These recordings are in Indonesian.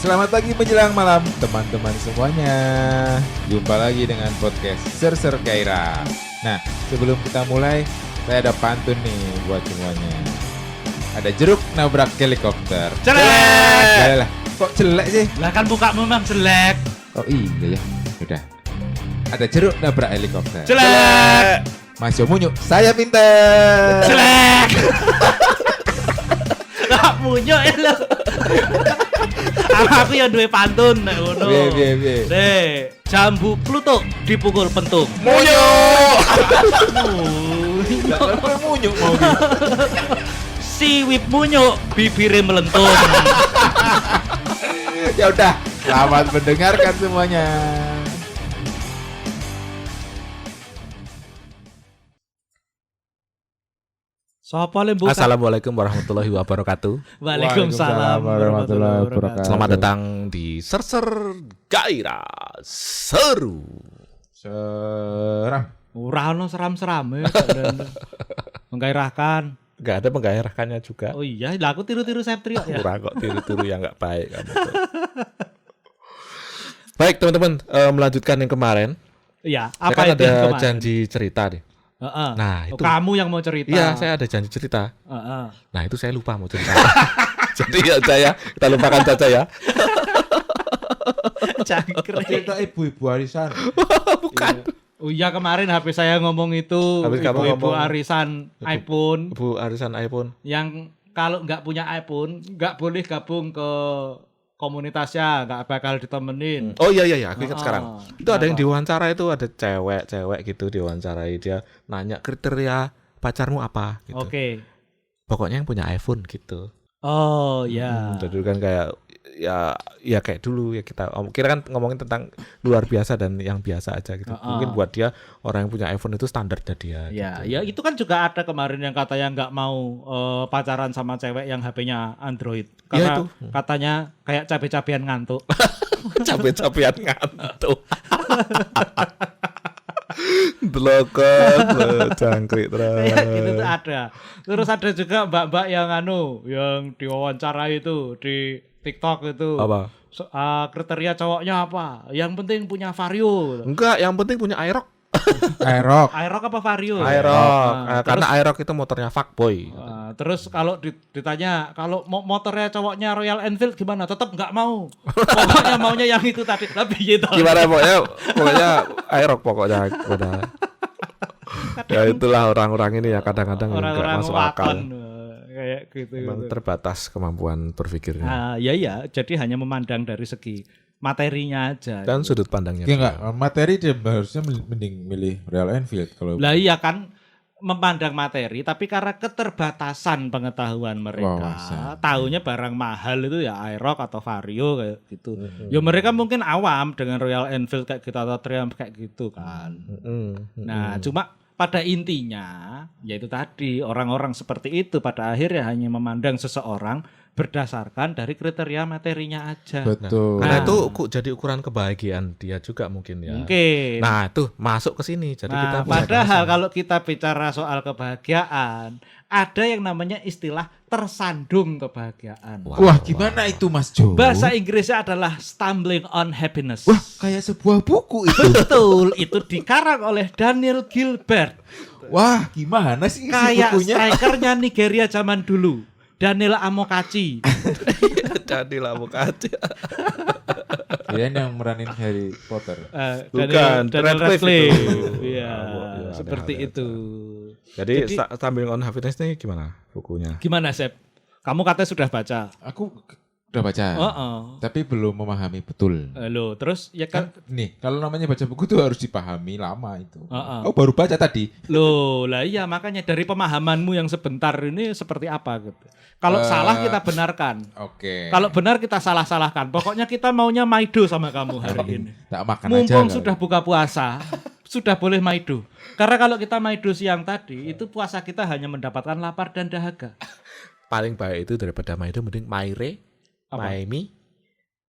Selamat pagi menjelang malam teman-teman semuanya. Jumpa lagi dengan podcast Ser Kaira. Nah, sebelum kita mulai, saya ada pantun nih buat semuanya. Ada jeruk nabrak helikopter. Jelek. Lah, kok jelek sih? Lah kan mukamu memang jelek. Oh iya ya. Udah. Ada jeruk nabrak helikopter. Jelek. Mas Yomunyu, saya pinter. Jelek. Lah munyuk ya lo. Aku yang duwe pantun nek ngono. Piye. Jambu Pluto dipukul pentung. Munyuk. Munyuk. Lah, munyuk mau gitu. Siwip munyuk, bibire melentung. Ya udah, selamat mendengarkan semuanya. Sapa le buka? Assalamualaikum warahmatullahi wabarakatuh. Waalaikumsalam warahmatullahi wabarakatuh. Selamat datang di Ser Gairah Seru. Seram. Ora ono seram-seram menggairahkan. Gak ada menggairahkannya juga. Oh iya, lah aku tiru-tiru Septrio ya. Kurang kok tiru-tiru yang gak baik kamu tuh. Baik teman-teman, melanjutkan yang kemarin. Iya, Saya apa kan itu ada yang kemarin? janji cerita nih. Heeh. Nah itu. Kamu yang mau cerita. Iya, saya ada janji cerita. Heeh. Nah itu saya lupa mau cerita. Jadi ya kita lupakan saja ya. Cangkrik. Cerita ibu-ibu arisan. Bukan. Oh iya kemarin HP saya ngomong itu Habis kamu ibu-ibu ngomong. arisan iPhone Bu arisan iPhone. yang kalau nggak punya iPhone nggak boleh gabung ke komunitasnya, nggak bakal ditemenin. Oh iya, aku ingat Oh, sekarang. Itu ada yang kenapa? diwawancara itu ada cewek gitu diwawancarai, dia nanya kriteria pacarmu apa gitu. Oke. Pokoknya yang punya iPhone gitu. Oh ya. Jadi kan kayak ya kayak dulu ya kita kira kan ngomongin tentang luar biasa dan yang biasa aja gitu. Mungkin buat dia orang yang punya iPhone itu standarnya dia. Ya, gitu. ya itu kan juga ada kemarin yang katanya nggak mau pacaran sama cewek yang HP-nya Android. Karena itu. katanya kayak cabe-cabean ngantuk. Capek-capean ngantuk. Delokot, cangkrik terus. Ya, gitu tuh ada. Terus ada juga mbak-mbak yang yang diwawancara itu di TikTok itu. Apa? Kriteria cowoknya apa? Yang penting punya Vario. Enggak, yang penting punya Aerox. Aerox. Aerox apa Vario? Aerox. Nah, Karena Aerox itu motornya fuckboy. terus kalau ditanya kalau motornya cowoknya Royal Enfield gimana? Tetap nggak mau. Pokoknya maunya yang itu tadi. Tapi gitu. Gimana pokoknya Aerox pokoknya udah. Ya itulah orang-orang ini ya kadang-kadang enggak Orang-orang masuk akal. wakon kayak gitu. Memang terbatas kemampuan berpikirnya Ya, jadi hanya memandang dari segi materinya aja. dan sudut pandangnya. Ya enggak, materi dia harusnya mending milih Royal Enfield kalau. Lah iya kan memandang materi tapi karena keterbatasan pengetahuan mereka, Wawasan. taunya barang mahal itu ya Aerox atau Vario kayak gitu. Ya mereka mungkin awam dengan Royal Enfield kayak gitu atau Triumph kayak gitu kan. Nah, cuma pada intinya yaitu tadi orang-orang seperti itu pada akhirnya hanya memandang seseorang berdasarkan dari kriteria materinya aja. Betul. Karena Nah. itu jadi ukuran kebahagiaan dia juga mungkin ya. Mungkin. Nah, tuh masuk ke sini. Jadi kita Nah, punya padahal bahasan. kalau kita bicara soal kebahagiaan, ada yang namanya istilah tersandung kebahagiaan. Wah, gimana itu Mas Jo? Bahasa Inggrisnya adalah stumbling on happiness. Wah, kayak sebuah buku itu. Betul, itu dikarang oleh Daniel Gilbert. Wah, gimana sih isi Kayak bukunya? strikernya Nigeria zaman dulu. Daniel Amokachi. Jadi lah kaca. Dia yang meranin Harry Potter. Bukan, Daniel Radcliffe Radcliffe. itu. Iya, Ya, seperti ada. itu. Jadi Jadi- Stumbling on Happiness ini gimana bukunya? Gimana, Sep? Kamu katanya sudah baca. Aku udah baca, Oh. tapi belum memahami betul. Loh, terus ya kan Kan nih, kalau namanya baca buku tuh harus dipahami lama itu. Heeh. Oh, baru baca tadi. Loh, lah iya makanya dari pemahamanmu yang sebentar ini seperti apa gitu. Kalau salah kita benarkan. Oke. Kalau benar kita salah-salahkan. Pokoknya kita maunya maido sama kamu hari ini. tak makan aja. Mumpung kali. sudah buka puasa, sudah boleh maido. Karena kalau kita maido siang tadi, itu puasa kita hanya mendapatkan lapar dan dahaga. Paling baik itu daripada Maido mending Maire, Apa? Maimi,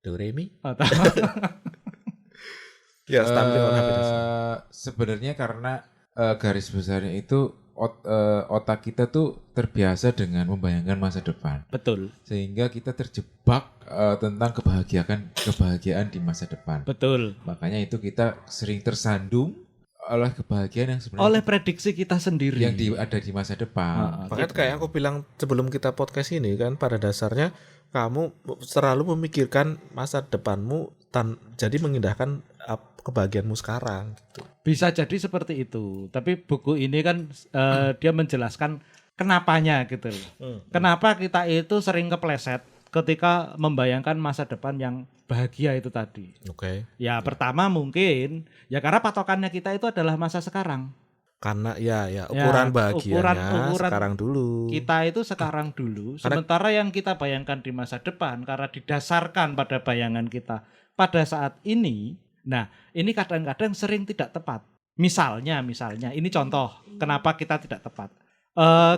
Doremi. Atau Ya, Stumbling on Happiness. Sebenarnya karena garis besarnya itu otak kita tuh terbiasa dengan membayangkan masa depan. Betul. Sehingga kita terjebak tentang kebahagiaan di masa depan. Betul. Makanya itu kita sering tersandung oleh kebahagiaan yang sebenarnya Oleh prediksi kita sendiri. yang ada di masa depan. Makanya kayak aku bilang sebelum kita podcast ini kan, pada dasarnya kamu selalu memikirkan masa depanmu jadi mengindahkan kebahagiaanmu sekarang gitu. Bisa jadi seperti itu. Tapi buku ini kan dia menjelaskan kenapanya gitu loh. Kenapa kita itu sering kepleset ketika membayangkan masa depan yang bahagia itu tadi. Oke. Ya pertama mungkin ya karena patokannya kita itu adalah masa sekarang. Karena ya ukuran bahagianya ukuran sekarang dulu. Kita itu sekarang dulu. Sementara yang kita bayangkan di masa depan karena didasarkan pada bayangan kita pada saat ini. Nah, ini kadang-kadang sering tidak tepat. Misalnya, ini contoh kenapa kita tidak tepat.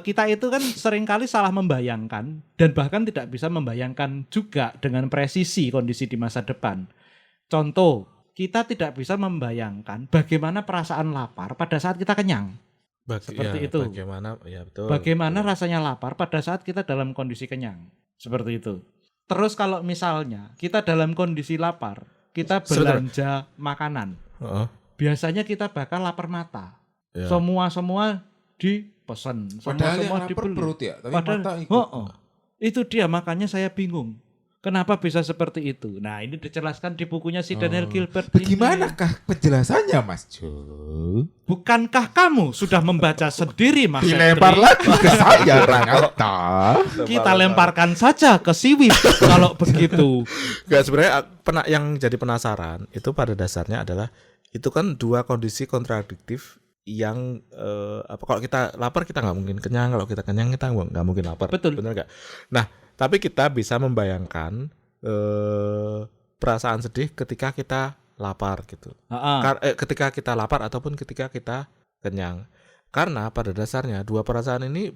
Kita itu kan seringkali salah membayangkan dan bahkan tidak bisa membayangkan juga dengan presisi kondisi di masa depan. Contoh, kita tidak bisa membayangkan bagaimana perasaan lapar pada saat kita kenyang. Seperti itu. Bagaimana? Ya betul. Bagaimana rasanya lapar pada saat kita dalam kondisi kenyang. Seperti itu. Terus kalau misalnya kita dalam kondisi lapar, kita belanja makanan. Biasanya kita bakal lapar mata. Ya. Semua dipesan, semua dibeli. Perut ya, tapi padahal, mata ikut. Itu dia, makanya saya bingung. Kenapa bisa seperti itu? Nah, ini dijelaskan di bukunya si Daniel Gilbert. Bagaimanakah penjelasannya, Mas Jo? Bukankah kamu sudah membaca sendiri, Mas? Dilempar lagi ke saya, ternyata. Kita lemparkan saja ke Siwip kalau begitu. Gak, sebenarnya yang jadi penasaran itu pada dasarnya adalah itu kan dua kondisi kontradiktif yang kalau kita lapar kita nggak mungkin kenyang, kalau kita kenyang kita nggak mungkin lapar. Betul. Benar nggak? Nah, tapi kita bisa membayangkan perasaan sedih ketika kita lapar gitu. Ketika kita lapar ataupun ketika kita kenyang. Karena pada dasarnya dua perasaan ini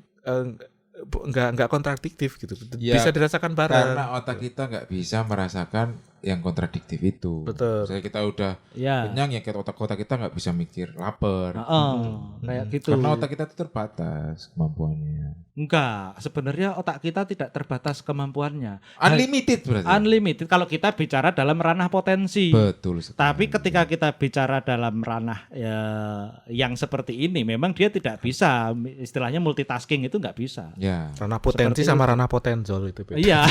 nggak kontradiktif gitu. Ya, bisa dirasakan bareng. Karena otak kita nggak bisa merasakan yang kontradiktif itu. Betul. Misalnya kita udah kenyang ya, otak kita nggak bisa mikir lapar. Kayak gitu. Karena otak kita itu terbatas kemampuannya. Enggak, sebenarnya otak kita tidak terbatas kemampuannya. Unlimited berarti. Unlimited kalau kita bicara dalam ranah potensi. Betul sekali. Tapi ketika kita bicara dalam ranah yang seperti ini, memang dia tidak bisa, istilahnya multitasking itu nggak bisa. Ya. Ranah potensi seperti sama ranah potenzol itu beda. Iya.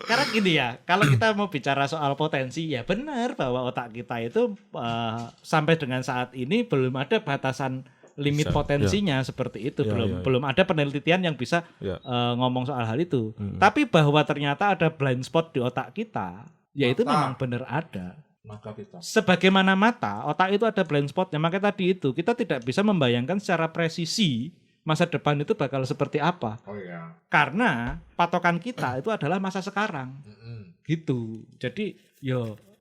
Karena gini ya, kalau kita mau bicara soal potensi, ya benar bahwa otak kita itu sampai dengan saat ini belum ada batasan limit potensinya seperti itu. Belum ada penelitian yang bisa ngomong soal hal itu. Tapi bahwa ternyata ada blind spot di otak kita, ya itu memang benar ada. Mata kita. Sebagaimana mata, otak itu ada blind spotnya. Makanya tadi itu kita tidak bisa membayangkan secara presisi masa depan itu bakal seperti apa. Karena patokan kita itu adalah masa sekarang. Gitu. Jadi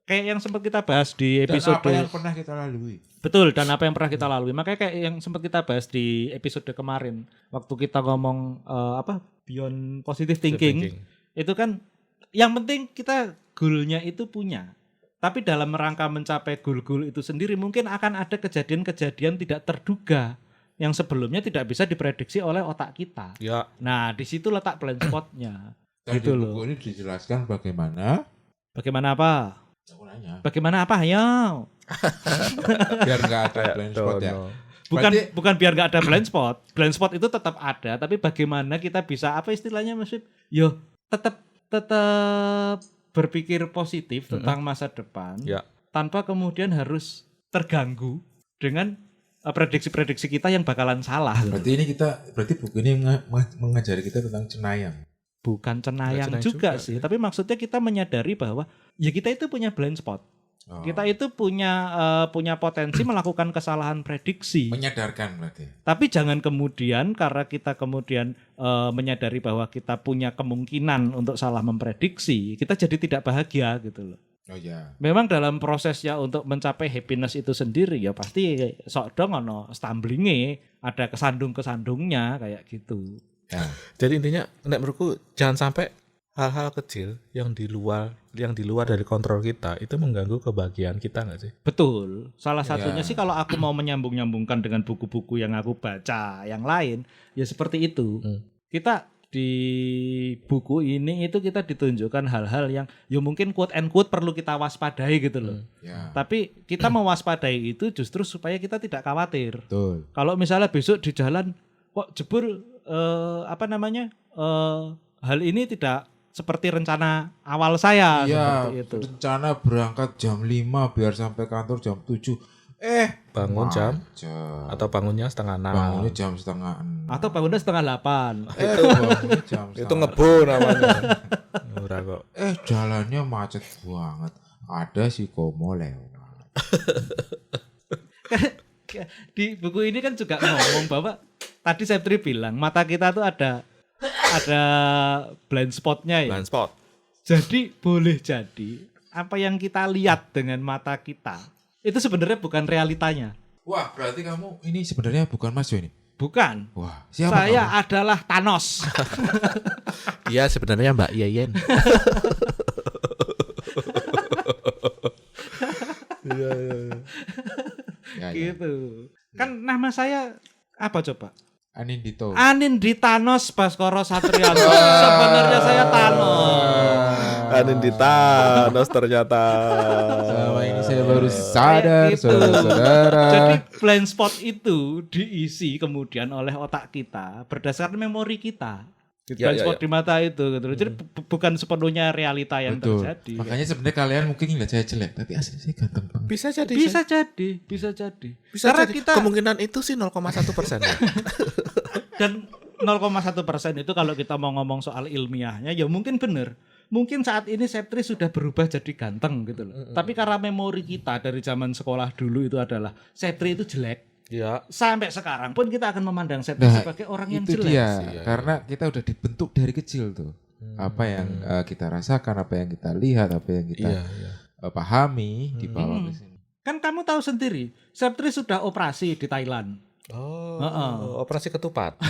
kayak yang sempat kita bahas di episode. Dan apa yang pernah kita lalui. Betul, dan apa yang pernah kita lalui. Makanya kayak yang sempat kita bahas di episode kemarin. Waktu kita ngomong beyond positive thinking. Itu kan yang penting kita goalnya itu punya. Tapi dalam rangka mencapai goal-goal itu sendiri mungkin akan ada kejadian-kejadian tidak terduga yang sebelumnya tidak bisa diprediksi oleh otak kita. Ya. Nah, di situ letak blind spotnya. Dan gitu di buku ini dijelaskan bagaimana apa? Aku nanya. Bagaimana apa? Ya. Biar nggak ada blind spot ya. Bukan biar nggak ada blind spot. Blind spot itu tetap ada, tapi bagaimana kita bisa apa istilahnya Mas? Tetap berpikir positif tentang masa depan tanpa kemudian harus terganggu dengan prediksi-prediksi kita yang bakalan salah. Berarti buku ini mengajari kita tentang cenayang. Bukan cenayang juga sih, tapi maksudnya kita menyadari bahwa ya kita itu punya blind spot. Kita itu punya potensi melakukan kesalahan prediksi. Menyadarkan berarti. Tapi jangan kemudian karena kita kemudian menyadari bahwa kita punya kemungkinan untuk salah memprediksi, kita jadi tidak bahagia gitu loh. Oh ya. Memang dalam prosesnya untuk mencapai happiness itu sendiri ya pasti sok dong ono stumbling-e, ada kesandung-kesandungnya kayak gitu. Ya. Jadi intinya menurutku jangan sampai hal-hal kecil yang di luar dari kontrol kita itu mengganggu kebahagiaan kita nggak sih? Betul. Salah Ya. satunya sih kalau aku mau menyambung-nyambungkan dengan buku-buku yang aku baca yang lain, ya seperti itu. Kita di buku ini itu kita ditunjukkan hal-hal yang ya mungkin quote and quote perlu kita waspadai gitu loh. Ya. Tapi kita mewaspadai itu justru supaya kita tidak khawatir. Betul. Kalau misalnya besok di jalan kok jebul hal ini tidak seperti rencana awal saya Iya, seperti itu. rencana berangkat jam 5 biar sampai kantor jam 7. Bangun jam macet. atau bangunnya setengah 6. Bangunnya jam setengah 6. Atau bangunnya setengah 8. Bangunnya jam Itu setengah- ngebu namanya. Ora kok. jalannya macet banget. Ada si Komo lewat. Di buku ini kan juga ngomong bahwa tadi Septri bilang mata kita tuh ada blind spotnya ya. Blind spot. Jadi boleh jadi apa yang kita lihat dengan mata kita itu sebenarnya bukan realitanya. Wah, berarti kamu ini sebenarnya bukan Mas Jo ini. Bukan. Wah, siapa Saya kamu? adalah Thanos. Iya sebenarnya Mbak Yeyen. Iya. Ya, ya. Gitu. Kan nama saya apa coba? Anindito. Anindi Thanos Baskoro Satriano. Sebenarnya saya Thanos. Anindi Thanos ternyata. Selama ini saya baru sadar, Kayak gitu. saudara-saudara. Jadi blind spot itu diisi kemudian oleh otak kita berdasarkan memori kita. Blind spot di mata itu gitu. Jadi bukan sepenuhnya realita yang Betul. terjadi. Makanya sebenarnya kalian mungkin ngeliat saya jelek, tapi asli saya ganteng banget. Bisa jadi. Bisa jadi. Bisa Karena jadi. kita Kemungkinan itu sih 0,1%. dan 0,1% itu kalau kita mau ngomong soal ilmiahnya ya mungkin benar. Mungkin saat ini Septri sudah berubah jadi ganteng gitu loh. Tapi karena memori kita dari zaman sekolah dulu itu adalah Septri itu jelek. Ya. Sampai sekarang pun kita akan memandang Septri Nah, sebagai orang yang itu jelek. dia. Iya. Karena kita udah dibentuk dari kecil tuh. Apa yang kita rasakan, apa yang kita lihat, apa yang kita Iya. pahami dibawa ke sini. Kan kamu tahu sendiri, Septri sudah operasi di Thailand. Oh, operasi ketupat.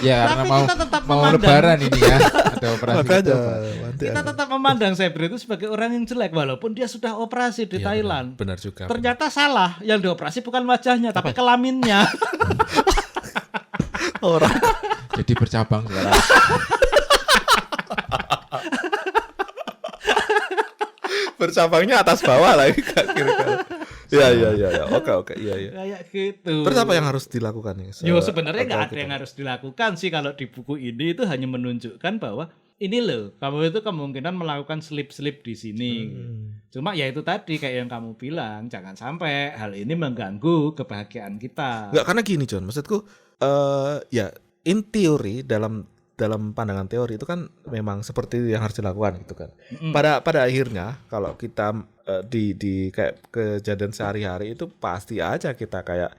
Ya karena Tapi mau kita tetap mau memandang. lebaran ini ya. Ada operasi Makanya ketupat. Kita tetap memandang Septri itu sebagai orang yang jelek walaupun dia sudah operasi di Iya, Thailand. Benar juga. Ternyata salah, yang dioperasi bukan wajahnya tapi kelaminnya. orang Jadi bercabang sekarang. bercabangnya atas bawah lagi kira-kira. Iya. Oke. Iya. Kayak gitu. Terus apa yang harus dilakukan nih? Yo sebenarnya nggak ada yang harus dilakukan sih kalau di buku ini itu hanya menunjukkan bahwa ini loh kamu itu kemungkinan melakukan slip-slip di sini. Cuma ya itu tadi kayak yang kamu bilang jangan sampai hal ini mengganggu kebahagiaan kita. Enggak, karena gini John, maksudku ya in teori dalam pandangan teori itu kan memang seperti yang harus dilakukan gitu kan. Pada akhirnya kalau kita di kayak kejadian sehari-hari itu pasti aja kita kayak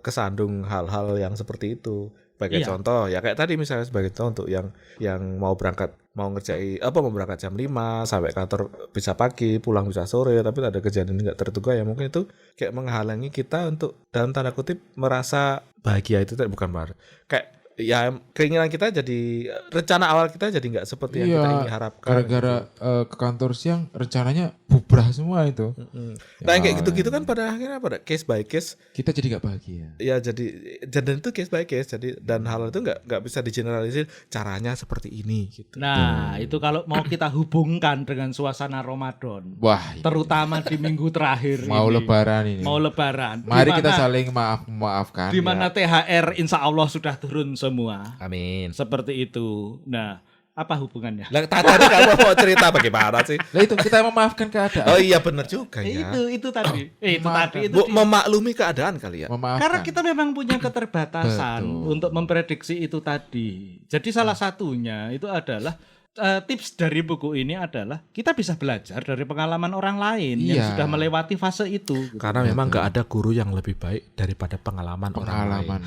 kesandung hal-hal yang seperti itu. Sebagai contoh ya kayak tadi misalnya sebagai contoh untuk yang mau berangkat mau berangkat jam 5 sampai kantor bisa pagi, pulang bisa sore, tapi ada kejadian nggak terduga ya mungkin itu kayak menghalangi kita untuk dalam tanda kutip merasa bahagia itu bukan bahagia. Kayak ya keinginan kita jadi rencana awal kita jadi nggak seperti yang kita ingin harapkan. Gara-gara ke kantor siang rencananya bubrah semua itu. Nah kayak gitu-gitu kan pada akhirnya pada case by case Kita jadi nggak bahagia. ya jadi dan itu case by case jadi dan hal itu nggak bisa digeneralisir caranya seperti ini gitu. Nah, itu kalau mau kita hubungkan dengan suasana Ramadan, Wah, terutama di minggu terakhir mau ini. lebaran ini. Mau lebaran. Mari Di kita mana- saling maafkan. di mana THR insya Allah sudah turun semua. Amin. Seperti itu. Nah, apa hubungannya? Lah tadi kamu mau cerita bagaimana sih? Lah itu kita memaafkan keadaan. Oh iya benar juga ya. Itu tadi. Itu Maaf. tadi itu. Memaklumi keadaan kali ya. Memaafkan. Karena kita memang punya keterbatasan Betul. untuk memprediksi itu tadi. Jadi salah satunya itu adalah tips dari buku ini adalah kita bisa belajar dari pengalaman orang lain yang Iya. sudah melewati fase itu. gitu. Karena memang nggak ada guru yang lebih baik daripada pengalaman orang lain.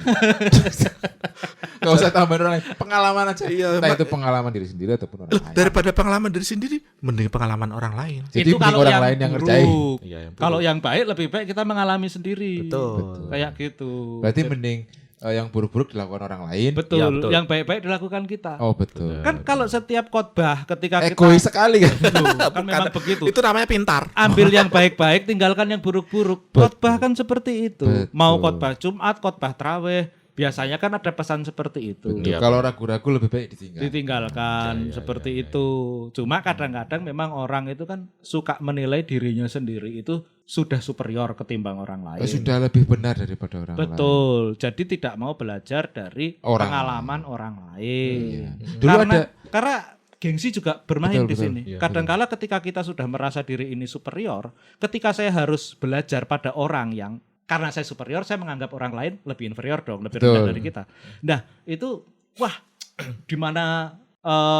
Gak usah tambahin orang lain. Pengalaman aja. Iya, Entah itu pengalaman diri sendiri ataupun orang lain. Daripada pengalaman diri sendiri, mending pengalaman orang lain. Jadi itu mending kalau orang yang lain yang buruk. ngerjain. Iya, yang Kalau yang baik lebih baik kita mengalami sendiri. Betul. Kayak gitu. Berarti mending yang buruk-buruk dilakukan orang lain. Betul, Ya, betul. yang baik-baik dilakukan kita. Oh betul. Kan kalau setiap khotbah ketika Egois sekali kan. kan memang begitu. Itu namanya pintar. Ambil yang baik-baik, tinggalkan yang buruk-buruk. Khotbah kan seperti itu. Betul. Mau khotbah Jumat, khotbah Tarawih, biasanya kan ada pesan seperti itu. Betul. Kalau ragu-ragu lebih baik Ditinggalkan seperti itu. Cuma kadang-kadang memang orang itu kan suka menilai dirinya sendiri itu sudah superior ketimbang orang lain. Sudah lebih benar daripada orang lain. Betul. Jadi tidak mau belajar dari Orang pengalaman orang lain. Iya. Dulu Karena gengsi juga bermain Betul, di betul. sini. Iya, Kadangkala ketika kita sudah merasa diri ini superior, ketika saya harus belajar pada orang yang karena saya superior, saya menganggap orang lain lebih inferior dong, lebih rendah Betul. dari kita. Nah, itu wah, di mana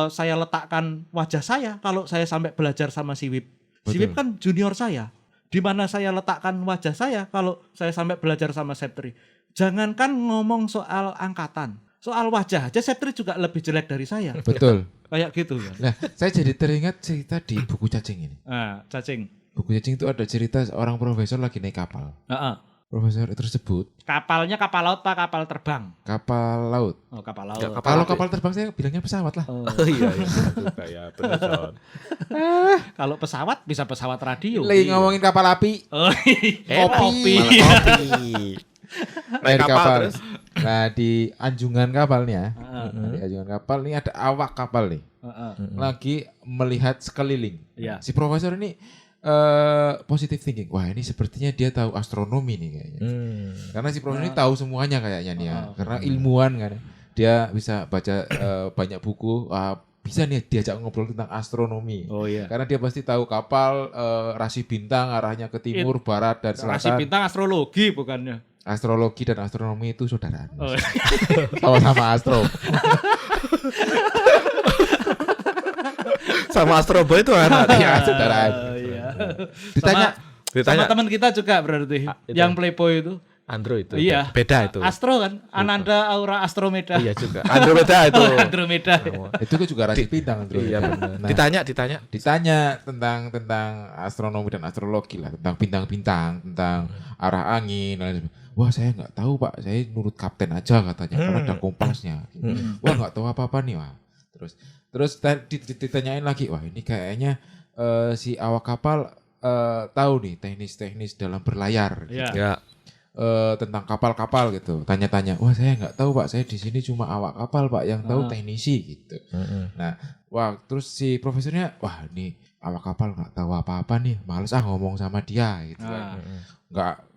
saya letakkan wajah saya kalau saya sampai belajar sama si Wip. Si Betul. Wip kan junior saya. Di mana saya letakkan wajah saya kalau saya sampai belajar sama Septri. Jangankan ngomong soal angkatan, soal wajah aja Septri juga lebih jelek dari saya. Betul. Kayak gitu ya. Nah, saya jadi teringat cerita di buku cacing ini. Nah, cacing. Buku cacing itu ada cerita seorang profesor lagi naik kapal. Heeh. Profesor tersebut Kapalnya kapal laut pak kapal terbang? kapal laut. Oh, kapal laut. Enggak, Kalau kapal terbang saya bilangnya pesawat lah. Oh. Oh iya juga ya, benar John. Kalau pesawat bisa pesawat radio. Lagi ngomongin kapal api. Oh, Kopi. Malah kopi. Naik kapal kapal. terus. Nah di anjungan kapalnya, Heeh. di anjungan kapal ini ada awak kapal nih, Heeh. lagi melihat sekeliling. Iya. Si profesor ini positive thinking. Wah ini sepertinya dia tahu astronomi nih kayaknya. Karena si profesor ini tahu semuanya kayaknya nih ya. Karena ilmuwan kan. Dia bisa baca banyak buku. Bisa nih diajak ngobrol tentang astronomi. Oh iya. Karena dia pasti tahu kapal rasi bintang arahnya ke timur, barat dan Rasi selatan. bintang astrologi bukannya? Astrologi dan astronomi itu saudaraan. Oh. Sama-sama astro. Sama Astro Boy itu anak. Iya, saudaraan. Iya. Ditanya Sama teman kita juga berarti yang Playboy itu. Andro itu. Iya. Beda itu. Astro kan? Ananda Aura Astromeda. Iya juga. Andromeda itu. Andromeda. itu kan juga rasi bintang Andro. Iya benar. Nah, Ditanya. ditanya tentang astronomi dan astrologi lah, tentang bintang-bintang, tentang arah angin dan lain sebagainya. Wah saya nggak tahu pak, saya nurut kapten aja katanya karena ada kompasnya. Wah nggak tahu apa-apa nih wah. Terus ditanyain lagi, wah ini kayaknya si awak kapal tahu nih teknis-teknis dalam berlayar. Iya. Ya. Tentang kapal-kapal gitu. Tanya-tanya, wah saya nggak tahu pak, saya di sini cuma awak kapal pak yang tahu teknisi gitu. Nah, wah terus si profesornya, wah ini awak kapal nggak tahu apa-apa nih, males ngomong sama dia gitu kan.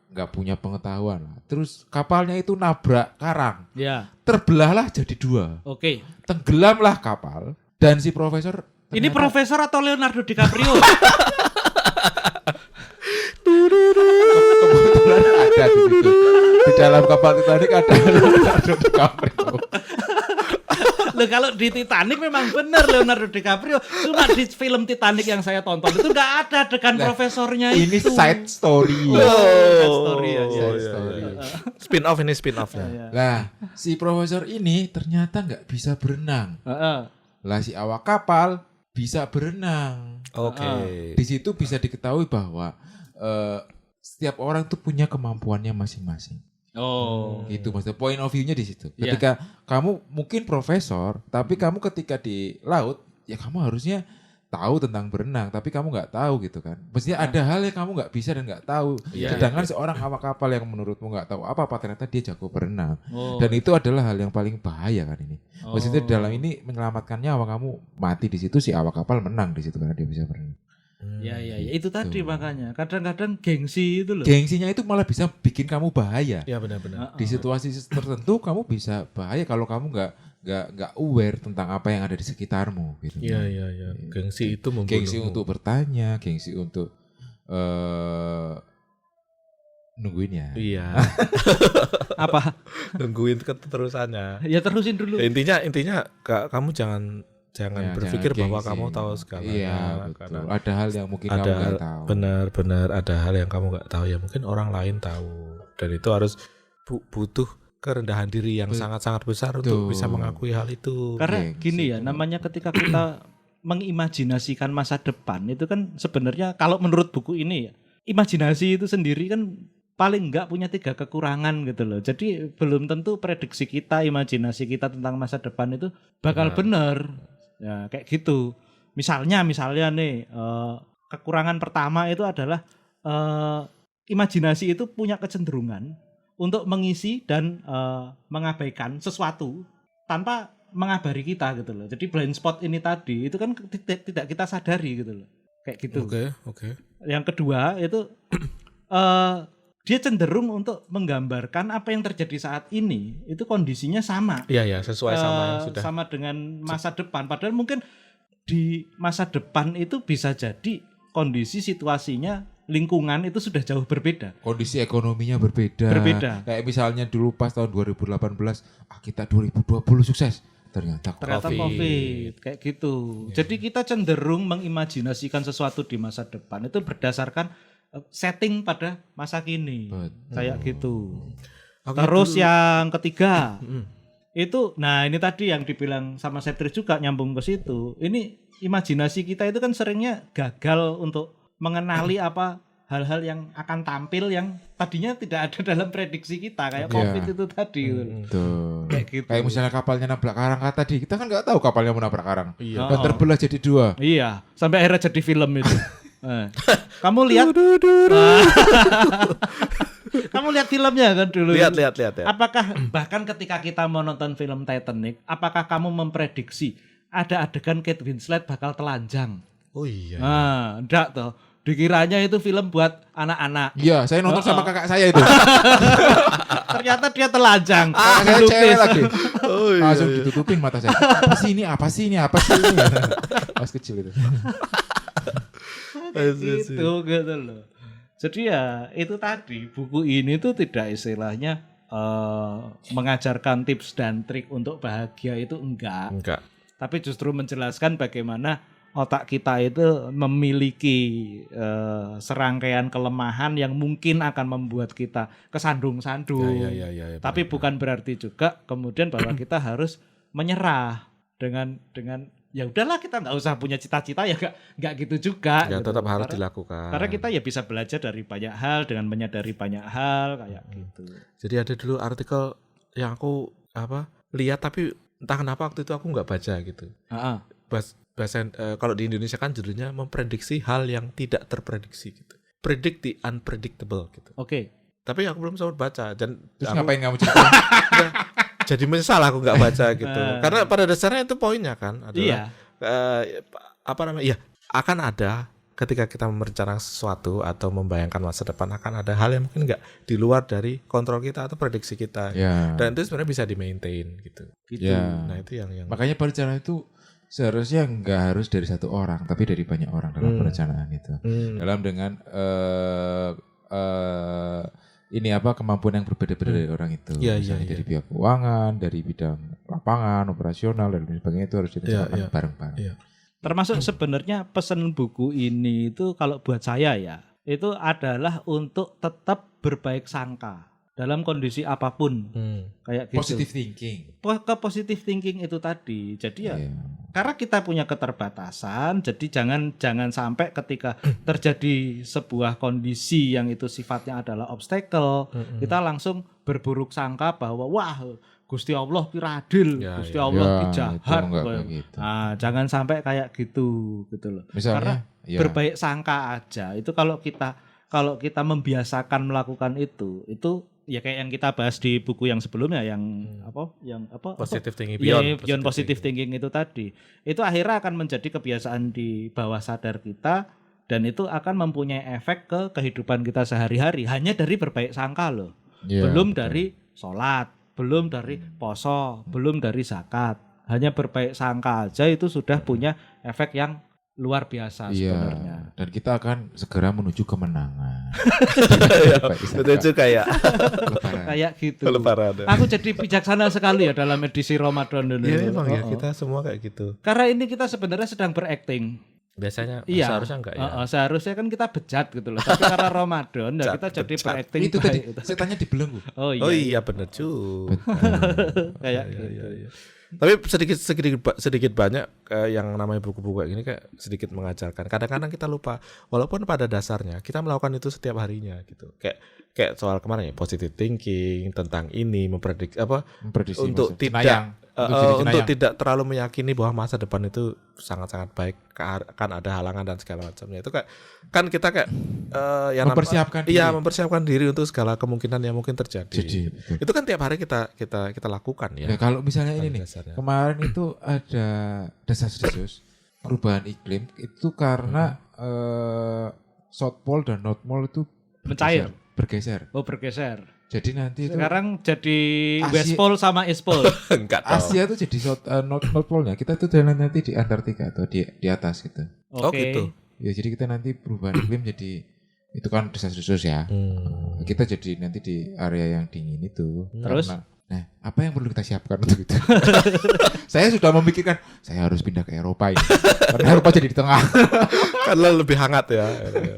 Nggak punya pengetahuan. Terus kapalnya itu nabrak karang, Iya. terbelahlah jadi dua, Oke. tenggelamlah kapal dan si profesor. Ini profesor atau Leonardo DiCaprio? Kebetulan ada di situ. Di dalam kapal Titanic ada Leonardo DiCaprio. Loh, kalau di Titanic memang benar Leonardo DiCaprio. Cuma di film Titanic yang saya tonton itu nggak ada adegan profesornya Ini itu. side story. Side story ya. Side story. Spin-off ini spin-offnya. Nah, si profesor ini ternyata nggak bisa berenang. Heeh. Lah si awak kapal bisa berenang. Oke. Di situ bisa diketahui bahwa setiap orang tuh punya kemampuannya masing-masing. Oh. Itu maksudnya point of view-nya di situ. Iya. Ketika kamu mungkin profesor, tapi kamu ketika di laut, ya kamu harusnya tahu tentang berenang, tapi kamu nggak tahu gitu kan. Mestinya ada hal yang kamu nggak bisa dan nggak tahu. Iya. Sedangkan seorang awak kapal yang menurutmu nggak tahu apa-apa, ternyata dia jago berenang. Oh. Dan itu adalah hal yang paling bahaya kan ini. Maksudnya dalam ini menyelamatkan nyawa kamu mati di situ, si awak kapal menang di situ karena dia bisa berenang. Ya, itu tadi makanya. Kadang-kadang gengsi itu loh. Gengsinya itu malah bisa bikin kamu bahaya. Ya benar-benar. Di situasi tertentu kamu bisa bahaya kalau kamu nggak aware tentang apa yang ada di sekitarmu gitu. Iya. Gengsi itu membunuhmu. Gengsi untuk bertanya, gengsi untuk nungguin ya. Iya. Apa? Nungguin keterusannya. Ya terusin dulu. Intinya kamu jangan Ya, berpikir jangan bahwa gengsi. kamu tahu segalanya. Iya, betul. Ada hal yang mungkin kamu Ada nggak tahu. benar ada hal yang kamu nggak tahu ya mungkin orang lain tahu dan itu harus butuh kerendahan diri yang sangat-sangat besar untuk bisa mengakui hal itu. Karena gini ya, namanya ketika kita mengimajinasikan masa depan itu kan sebenarnya kalau menurut buku ini ya, imajinasi itu sendiri kan paling enggak punya 3 kekurangan gitu loh. Jadi belum tentu prediksi kita, imajinasi kita tentang masa depan itu bakal benar. Ya kayak gitu. Misalnya nih kekurangan pertama itu adalah imajinasi itu punya kecenderungan untuk mengisi dan mengabaikan sesuatu tanpa mengabari kita gitu loh. Jadi blind spot ini tadi itu kan tidak kita sadari gitu loh. Kayak gitu. Oke. Yang kedua itu dia cenderung untuk menggambarkan apa yang terjadi saat ini itu kondisinya sama. Iya, sesuai sama yang sudah. Sama dengan masa depan. Padahal mungkin di masa depan itu bisa jadi kondisi situasinya, lingkungan itu sudah jauh berbeda. Kondisi ekonominya berbeda. Kayak misalnya dulu pas tahun 2018, kita 2020 sukses. Ternyata COVID kayak gitu. Jadi kita cenderung mengimajinasikan sesuatu di masa depan itu berdasarkan setting pada masa kini. Kayak gitu. Terus yang ketiga itu, nah ini tadi yang dibilang sama Septris juga nyambung ke situ. Ini imajinasi kita itu kan seringnya gagal untuk mengenali apa hal-hal yang akan tampil yang tadinya tidak ada dalam prediksi kita, kayak COVID itu tadi. Kayak gitu. Kayak misalnya kapalnya nabrak karang tadi, kita kan nggak tahu kapalnya mau nabrak karang. Dan terbelah jadi 2. Iya, sampai akhirnya jadi film itu. Kamu lihat? Kamu lihat filmnya kan dulu? Lihat ya. Apakah bahkan ketika kita menonton film Titanic, apakah kamu memprediksi ada adegan Kate Winslet bakal telanjang? Oh iya. Enggak toh. Dikiranya itu film buat anak-anak. Iya, saya nonton sama kakak saya itu. Ternyata dia telanjang. Saya cewek lagi. Langsung ditutupin mata saya. Apa sih ini? Pas kecil itu. Gitu loh. Jadi ya itu tadi, buku ini tuh tidak istilahnya mengajarkan tips dan trik untuk bahagia, itu enggak. Tapi justru menjelaskan bagaimana otak kita itu memiliki serangkaian kelemahan yang mungkin akan membuat kita kesandung-sandung. Ya, tapi bukan berarti juga kemudian bahwa kita harus menyerah dengan ya udahlah, kita nggak usah punya cita-cita, ya nggak gitu juga. Ya gitu. tetap harus dilakukan. Karena kita ya bisa belajar dari banyak hal dengan menyadari banyak hal kayak gitu. Jadi ada dulu artikel yang aku lihat, tapi entah kenapa waktu itu aku nggak baca gitu. Bahasa kalau di Indonesia kan judulnya memprediksi hal yang tidak terprediksi gitu. Predict the unpredictable gitu. Oke. Tapi aku belum sempat baca. Dan terus ngapain kamu cerita? Jadi menyesal aku nggak baca gitu. Karena pada dasarnya itu poinnya kan adalah akan ada ketika kita merencanakan sesuatu atau membayangkan masa depan, akan ada hal yang mungkin nggak di luar dari kontrol kita atau prediksi kita. Dan itu sebenarnya bisa di-maintain gitu. Nah itu yang makanya perencanaan itu seharusnya nggak harus dari satu orang, tapi dari banyak orang dalam perencanaan itu. Dalam dengan kemampuan yang berbeda-beda dari orang itu. Misalnya dari pihak keuangan, dari bidang lapangan, operasional dan sebagainya, itu harus direncanakan bareng-bareng. Termasuk sebenarnya pesan buku ini itu kalau buat saya ya, itu adalah untuk tetap berbaik sangka dalam kondisi apapun. Kayak gitu. Positive thinking. Positive thinking itu tadi. Jadi ya karena kita punya keterbatasan, jadi jangan sampai ketika terjadi sebuah kondisi yang itu sifatnya adalah obstacle, kita langsung berburuk sangka bahwa wah, Gusti Allah piradil, Gusti Allah jahat. Gitu. Nah, jangan sampai kayak gitu loh. Misalnya, karena berbaik sangka aja itu kalau kita membiasakan melakukan itu ya kayak yang kita bahas di buku yang sebelumnya yang positive thinking, beyond positive thinking itu tadi, itu akhirnya akan menjadi kebiasaan di bawah sadar kita, dan itu akan mempunyai efek ke kehidupan kita sehari-hari hanya dari berbaik sangka loh. Belum dari sholat, belum dari poso, belum dari zakat, hanya berbaik sangka aja itu sudah punya efek yang luar biasa sebenarnya. Dan kita akan segera menuju kemenangan. Betul juga ya. Kayak gitu. Lebaran. Aku jadi bijaksana sekali ya dalam edisi Ramadan ini. Iya memang ya, kita semua kayak gitu. Karena ini kita sebenarnya sedang berakting. Biasanya seharusnya enggak ya. Seharusnya kan kita bejat gitu loh. Tapi karena Ramadan ya kita jadi berakting. Itu tadi setannya dibelenggu. Oh iya benar juga. Kayak gitu. Tapi sedikit banyak yang namanya buku-buku kayak gini kayak sedikit mengajarkan. Kadang-kadang kita lupa, walaupun pada dasarnya kita melakukan itu setiap harinya gitu. Kayak soal kemarin ya, positive thinking tentang ini, memprediksi untuk tidak terlalu meyakini bahwa masa depan itu sangat-sangat baik, akan ada halangan dan segala macamnya. Itu kan kita kayak mempersiapkan diri untuk segala kemungkinan yang mungkin terjadi. Itu kan tiap hari kita lakukan ya. Ya kalau misalnya ini nih, kemarin itu ada desas-desus perubahan iklim itu karena South Pole dan North Pole itu bergeser. Oh, bergeser. Jadi nanti itu sekarang jadi West Pole sama East Pole. Enggak dong. Asia itu jadi North Pole-nya. Kita tuh jalan nanti di Antartika atau di atas gitu. Oh gitu. Ya jadi kita nanti perubahan iklim jadi itu kan desas-desus ya. Kita jadi nanti di area yang dingin itu. Terus nah, apa yang perlu kita siapkan untuk itu? Saya sudah memikirkan saya harus pindah ke Eropa ini. Karena Eropa jadi di tengah. Karena lebih hangat ya.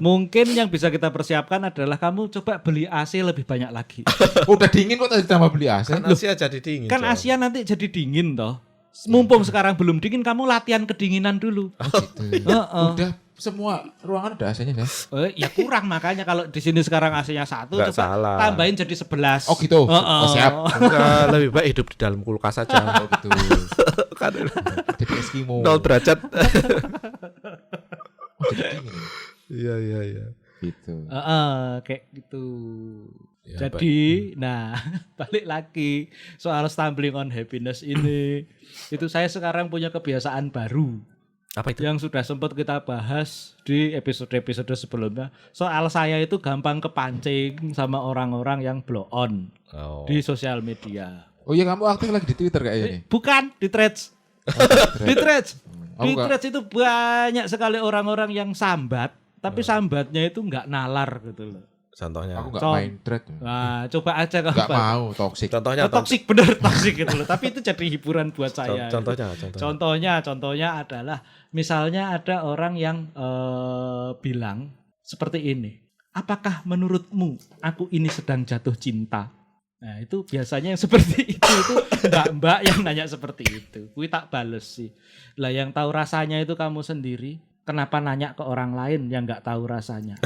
Mungkin yang bisa kita persiapkan adalah kamu coba beli AC lebih banyak lagi. Udah dingin kok tadi tambah beli AC. Kan Asia jadi dingin. Kan Asia nanti jadi dingin toh. Mumpung sekarang belum dingin, kamu latihan kedinginan dulu. Gitu. Udah semua ruangan ada AC-nya ya? Ya kurang, makanya kalau di sini sekarang AC-nya 1, Nggak coba salah. tambahin jadi 11. Oh gitu. Oh, siap. Enggak, lebih baik hidup di dalam kulkas saja. Oh gitu. Kan Jadi Eskimo. 0 derajat. Jadi dingin. Iya. Gitu. Kayak gitu. Ya, Jadi, nah balik lagi soal stumbling on happiness ini, itu saya sekarang punya kebiasaan baru. Apa itu? Yang sudah sempat kita bahas di episode sebelumnya. Soal saya itu gampang kepancing sama orang-orang yang blow on di sosial media. Oh iya, kamu aktif lagi di Twitter kayaknya nih? Bukan, di Threads. Di Threads. Di Threads itu banyak sekali orang-orang yang sambat, tapi sambatnya itu nggak nalar gitu loh. Contohnya. Aku nggak main thread. Nah, coba aja kamu. Nggak mau, toxic. Toxic, bener toxic gitu loh. Tapi itu jadi hiburan buat saya. Contohnya adalah misalnya ada orang yang bilang seperti ini. Apakah menurutmu aku ini sedang jatuh cinta? Nah itu biasanya yang seperti itu mbak-mbak yang nanya seperti itu. Kui tak bales sih. Lah yang tahu rasanya itu kamu sendiri. Kenapa nanya ke orang lain yang nggak tahu rasanya?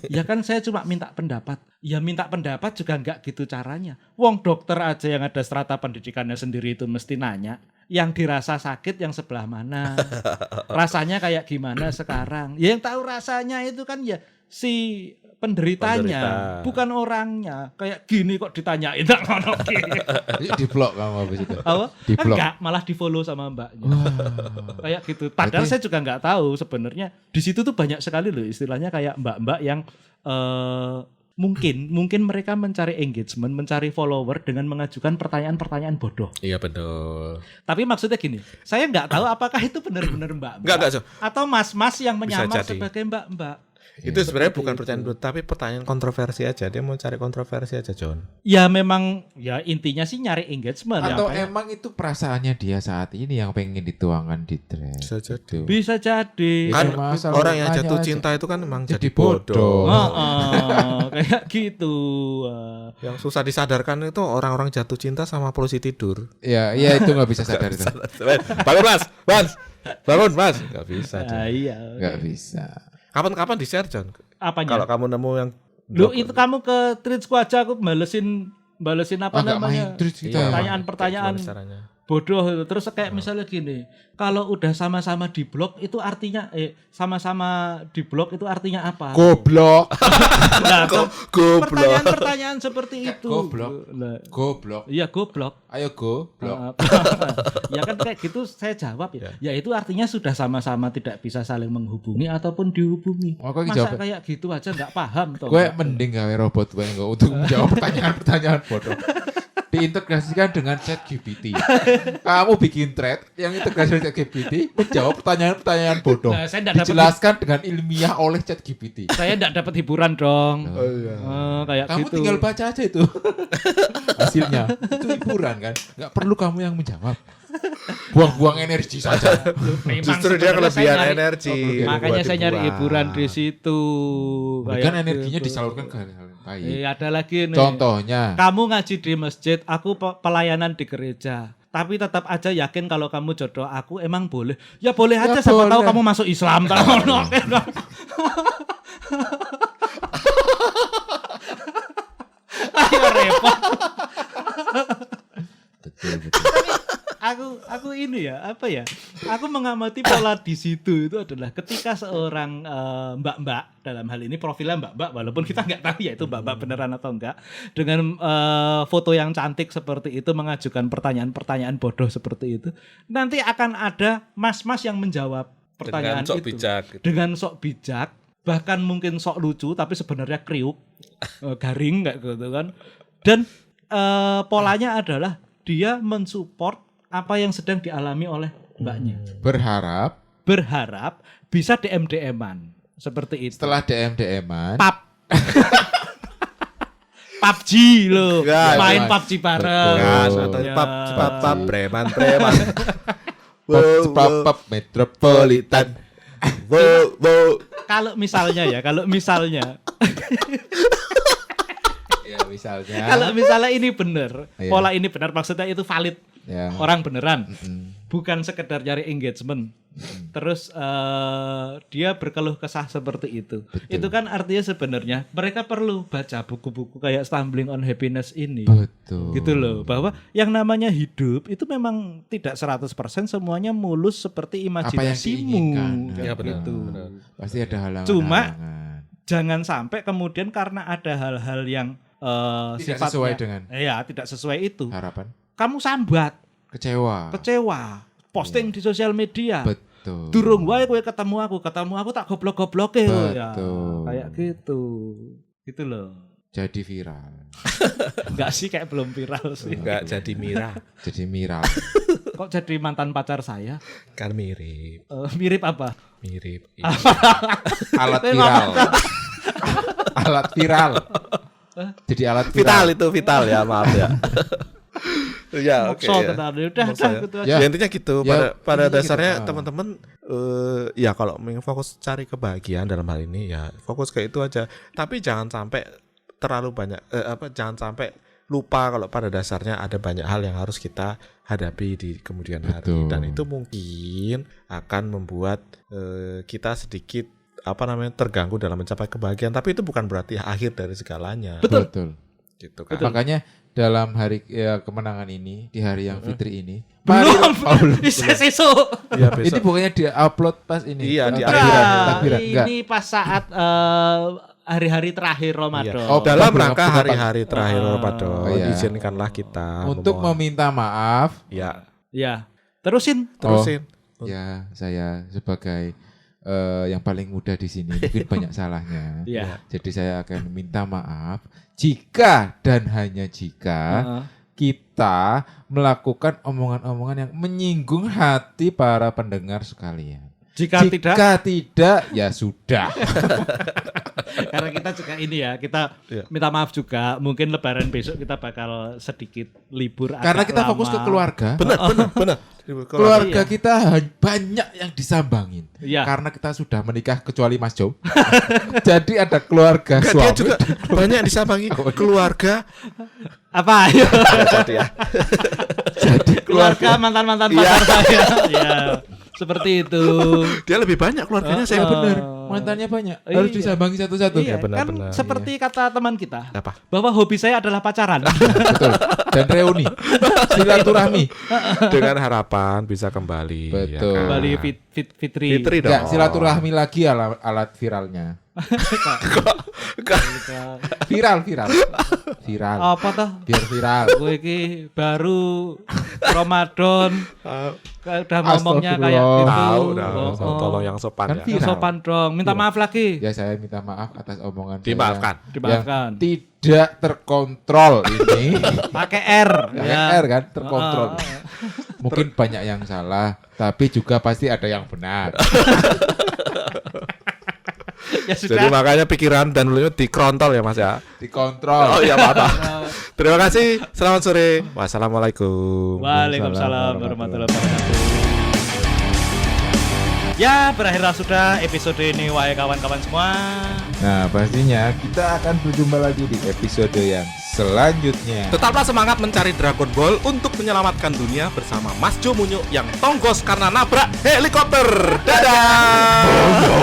Ya kan saya cuma minta pendapat. Ya minta pendapat juga nggak gitu caranya. Wong dokter aja yang ada strata pendidikannya sendiri itu mesti nanya. Yang dirasa sakit yang sebelah mana? Rasanya kayak gimana sekarang? Ya yang tahu rasanya itu kan ya si penderitanya, bukan orangnya. Kayak gini kok ditanyain tak ngono ki. Di blok kamu habis itu. Apa? Di blok. Enggak, malah di-follow sama mbaknya. Kayak gitu. Padahal saya juga enggak tahu sebenarnya di situ tuh banyak sekali loh istilahnya kayak mbak-mbak yang mungkin mereka mencari engagement, mencari follower dengan mengajukan pertanyaan-pertanyaan bodoh. Iya betul. Tapi maksudnya gini, saya enggak tahu apakah itu benar-benar mbak-mbak Enggak, atau mas-mas yang menyamar sebagai mbak-mbak. Itu sebenarnya bukan pertanyaan bodoh, tapi pertanyaan kontroversi aja. Dia mau cari kontroversi aja, John. Ya memang, ya intinya sih nyari engagement. Atau ya, emang itu perasaannya dia saat ini yang pengen dituangkan di thread. Bisa jadi. Bisa jadi. Kan orang yang jatuh aja. Cinta itu kan memang jadi bodoh. Kayak gitu. Yang susah disadarkan itu orang-orang jatuh cinta sama polusi tidur. Ya itu nggak bisa sadar itu. Bangun mas, nggak bisa. Iya. Nggak bisa. Kapan-kapan di-share, John? Apanya? Kalau kamu nemu yang Lu itu kamu ke tweetsku aja aku balesin apa namanya? Pertanyaan-pertanyaan bodoh itu. Terus kayak misalnya gini, kalau udah sama-sama di blok itu artinya sama-sama di blok itu artinya apa? Goblok. Nah, goblok. Pertanyaan-pertanyaan seperti itu. Goblok. Iya, goblok. Ayo goblok. Ya kan kayak gitu saya jawab ya. Ya itu artinya sudah sama-sama tidak bisa saling menghubungi ataupun dihubungi. Masa kayak gitu aja nggak paham toh. Gue mending gawe robot gue enggak untuk menjawab pertanyaan-pertanyaan bodoh. Diintegrasikan dengan ChatGPT. Kamu bikin thread yang integrasi dengan ChatGPT, menjawab pertanyaan-pertanyaan bodoh. Nah, dijelaskan dengan ilmiah oleh ChatGPT. Saya enggak dapat hiburan dong. Kayak kamu gitu. Tinggal baca aja itu. Hasilnya itu hiburan kan. Enggak perlu kamu yang menjawab. Buang-buang energi saja. Justru dia kelebihan energi. Makanya saya nyari hiburan di situ. Kan energinya disalurkan ke hal-hal yang baik. Ada lagi nih. Contohnya. Kamu ngaji di masjid, aku pelayanan di gereja. tapi tetap aja yakin kalau kamu jodoh aku, emang boleh. Ya boleh aja, Ya siapa tahu boleh. kamu masuk Islam. Ayo repot. Betul. Aku ini ya, apa ya? Aku mengamati pola di situ itu adalah ketika seorang mbak-mbak, dalam hal ini profilnya mbak-mbak, walaupun kita nggak tahu ya itu mbak-mbak beneran atau enggak, dengan foto yang cantik seperti itu mengajukan pertanyaan-pertanyaan bodoh seperti itu, nanti akan ada mas-mas yang menjawab pertanyaan Dengan sok itu bijak gitu. dengan sok bijak, bahkan mungkin sok lucu tapi sebenarnya kriuk, garing kayak gitu kan. Dan polanya adalah dia mensupport apa yang sedang dialami oleh mbaknya. Berharap bisa DM-DM-an seperti itu. Setelah DM-DM-an, PUBG loh, Enggak, main Mas. PUBG bareng. Gas Betul. atau Ya. pap preman. pop metropolitan. Kalau misalnya Ya misalnya. kalau misalnya ini benar, Iya. pola ini benar, maksudnya itu valid, Ya. orang beneran, Mm. bukan sekedar cari engagement. Terus dia berkeluh kesah seperti itu. Betul. Itu kan artinya sebenarnya mereka perlu baca buku-buku kayak Stumbling on Happiness ini. Betul. Gitu loh, bahwa yang namanya hidup itu memang tidak 100% semuanya mulus seperti imajinasimu. diinginkan. Kayak Ya, benar, gitu. benar. Pasti ada halangan. Cuma jangan sampai kemudian karena ada hal-hal yang Tidak sifatnya sesuai dengan tidak sesuai itu, harapan, kamu sambat, kecewa. posting di sosial media. Betul. Durung wae kowe ketemu aku tak goblok-gobloke ya. Betul. Kayak gitu. Gitu loh. Jadi viral. Enggak sih, kayak belum viral sih. Enggak jadi Mira. Jadi viral. Kok jadi mantan pacar saya? Kan mirip. Mirip apa? Mirip. Alat viral. Alat viral. Jadi alat Vital viral. itu vital ya, maaf ya. Ya, oke. Mokso Ya. tenan. Udah Mokso ya. gitu aja. Ya. Ya, intinya gitu. Ya, Pada intinya dasarnya gitu. teman-teman ya kalau ingin fokus cari kebahagiaan dalam hal ini ya fokus ke itu aja. Tapi jangan sampai terlalu banyak jangan sampai lupa kalau pada dasarnya ada banyak hal yang harus kita hadapi di kemudian hari. Betul. Dan itu mungkin akan membuat kita sedikit terganggu dalam mencapai kebahagiaan. Tapi itu bukan berarti akhir dari segalanya. Betul. Gitu kan. Makanya dalam hari kemenangan ini, di hari yang fitri ini, Belum. mari- Bisa sesuk. Iya, ini besok. bukannya dia upload pas ini. Iya, di takbiran, Nah, takbiran. Enggak. ini pas saat hari-hari terakhir Ramadan. Iya. Oh, Dalam bukan rangka bukan. hari-hari terakhir Ramadan, Oh, iya. izinkanlah kita Untuk memohon. meminta maaf, Ya, Ya. Terusin. terusin. ya saya sebagai yang paling muda di sini mungkin banyak salahnya. Iya. Jadi saya akan minta maaf jika dan hanya jika kita melakukan omongan-omongan yang menyinggung hati para pendengar sekalian. Jika tidak, ya sudah. Karena kita juga ini ya, kita Iya. minta maaf juga. Mungkin Lebaran besok kita bakal sedikit libur. Karena agak kita lama. fokus ke keluarga. Benar. Keluarga Iya. kita banyak yang disambangin. Iya. Karena kita sudah menikah kecuali Mas Jo. Jadi ada keluarga Enggak, suami. dia juga banyak disambangi keluarga. Apa? Ayo. Jadi ya. Jadi Keluarga mantan-mantan pacar saya. Ya. Seperti itu. Dia lebih banyak keluarganya saya benar. Mantannya banyak. Harus Iya. disambangi satu-satu. Iya, benar, kan benar, seperti kata teman kita. Apa? Bahwa hobi saya adalah pacaran. Betul. Dan reuni. Silaturahmi. Dengan harapan bisa kembali. Betul. kan? Kembali Fitri. Fitri dong. Enggak, silaturahmi lagi alat viralnya. Viral. Viral. Apa toh? Biar viral. Gue iki baru Ramadan. Udah ngomongnya kayak gitu. Tahu dah. Oh. Tolong yang sopan Kan ya. viral. Sopan dong. Minta maaf lagi. Ya saya minta maaf atas omongan saya Dimaafkan. Dimaafkan. yang tidak terkontrol ini. Pakai R. Pakai R kan, terkontrol. Mungkin banyak yang salah, tapi juga pasti ada yang benar. Ya Jadi sudah. makanya pikiran dan dulunya dikrontol ya Mas ya. Dikontrol. Oh iya maaf. Terima kasih. Selamat sore. Wassalamualaikum. Waalaikumsalam warahmatullahi wabarakatuh. Ya, berakhirlah sudah episode ini, wahai kawan-kawan semua. Nah, pastinya kita akan berjumpa lagi di episode yang selanjutnya. Tetaplah semangat mencari Dragon Ball untuk menyelamatkan dunia bersama Mas Jo Munyo yang tonggos karena nabrak helikopter. Dadah.